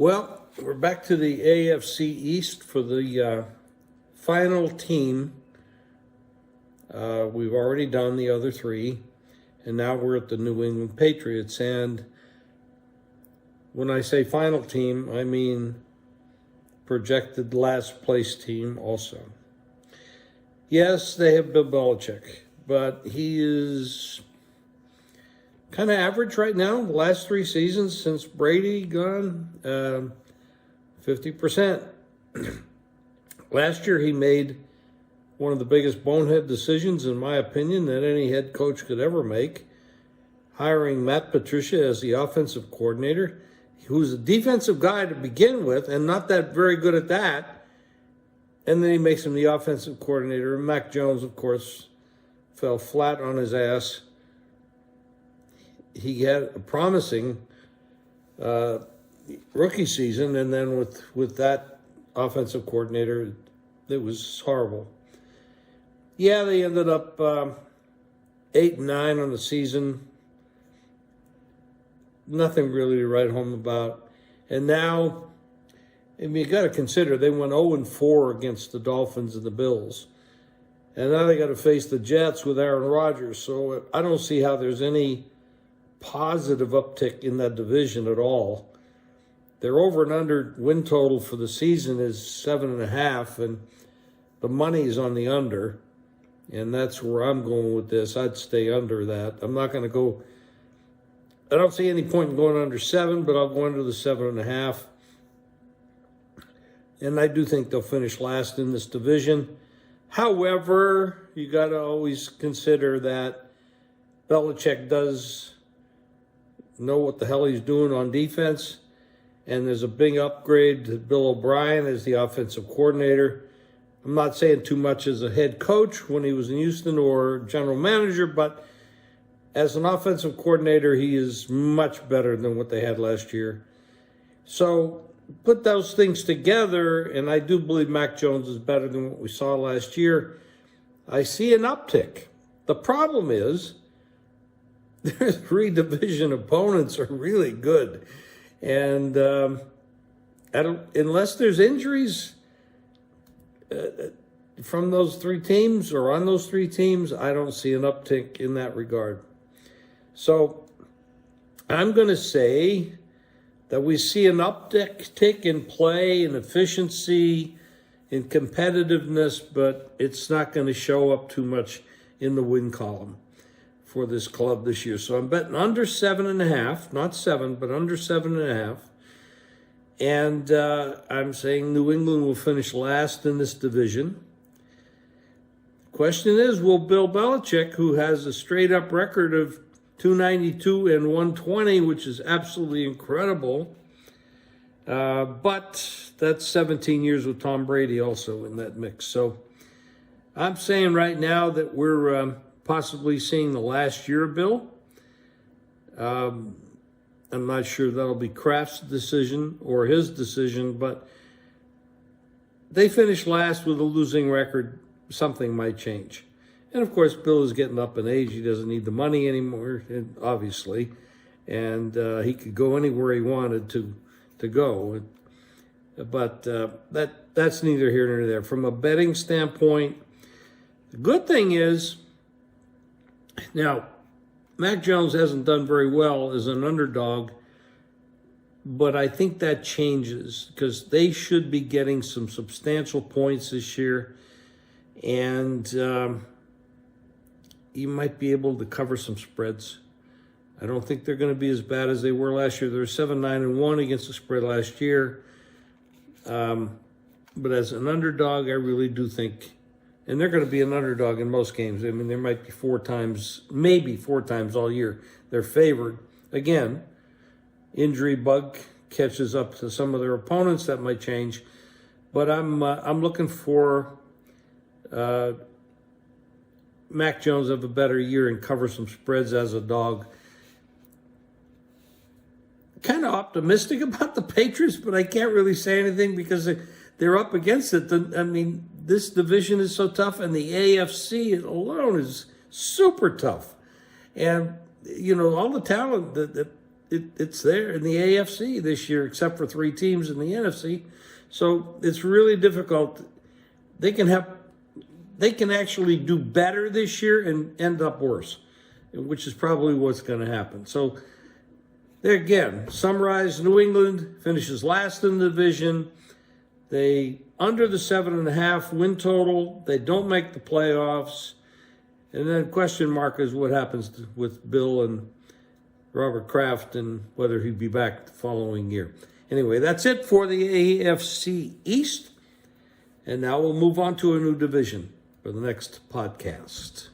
Well, we're back to the AFC East for the final team. We've already done the other three, and now we're at the New England Patriots. And when I say final team, I mean projected last place team also. Yes, they have Bill Belichick, but he is kind of average right now. The last 3 seasons since Brady gone, 50%. Last year he made one of the biggest bonehead decisions, in my opinion, that any head coach could ever make, hiring Matt Patricia as the offensive coordinator, who's a defensive guy to begin with and not that very good at that. And then he makes him the offensive coordinator. And Mac Jones, of course, fell flat on his ass. He had a promising rookie season, and then with that offensive coordinator, it was horrible. Yeah, they ended up 8-9 on the season. Nothing really to write home about. And now, I mean, you got to consider they went 0-4 against the Dolphins and the Bills. And now they got to face the Jets with Aaron Rodgers. So I don't see how there's any positive uptick in that division at all. Their over and under win total for the season is 7.5, and the money is on the under. And that's where I'm going with this. I'd stay under that. I'm not going to go. I don't see any point in going under 7, but I'll go under the 7.5. And I do think they'll finish last in this division. However, you got to always consider that Belichick does know what the hell he's doing on defense. And there's a big upgrade to Bill O'Brien as the offensive coordinator. I'm not saying too much as a head coach when he was in Houston or general manager, but as an offensive coordinator, he is much better than what they had last year. So put those things together, and I do believe Mac Jones is better than what we saw last year. I see an uptick. The problem is their 3 division opponents are really good. And unless there's injuries from those 3 teams or on those 3 teams, I don't see an uptick in that regard. So I'm going to say that we see an uptick in play, in efficiency, in competitiveness, but it's not going to show up too much in the win column for this club this year. So I'm betting under 7.5, not 7, but under 7.5. And I'm saying New England will finish last in this division. Question is, will Bill Belichick, who has a straight-up record of 292 and 120, which is absolutely incredible, but that's 17 years with Tom Brady also in that mix. So I'm saying right now that we're possibly seeing the last year of Bill. I'm not sure that'll be Kraft's decision or his decision, but they finished last with a losing record. Something might change. And, of course, Bill is getting up in age. He doesn't need the money anymore, obviously. And he could go anywhere he wanted to go. But that's neither here nor there. From a betting standpoint, the good thing is, now, Mac Jones hasn't done very well as an underdog, but I think that changes because they should be getting some substantial points this year. And you might be able to cover some spreads. I don't think they're going to be as bad as they were last year. They were 7-9-1 against the spread last year. But as an underdog, I really do think, and they're going to be an underdog in most games. I mean, there might be 4 times, maybe 4 times all year. They're favored. Again, injury bug catches up to some of their opponents. That might change. But I'm looking for Mac Jones have a better year and cover some spreads as a dog. Kind of optimistic about the Patriots, but I can't really say anything because they're up against it. I mean, this division is so tough, and the AFC alone is super tough. And, you know, all the talent that it's there in the AFC this year, except for 3 teams in the NFC. So it's really difficult. They can actually do better this year and end up worse, which is probably what's going to happen. So there again, summarize, New England finishes last in the division. They under the 7.5 win total. They don't make the playoffs. And then question mark is what happens with Bill and Robert Kraft and whether he'd be back the following year. Anyway, that's it for the AFC East. And now we'll move on to a new division for the next podcast.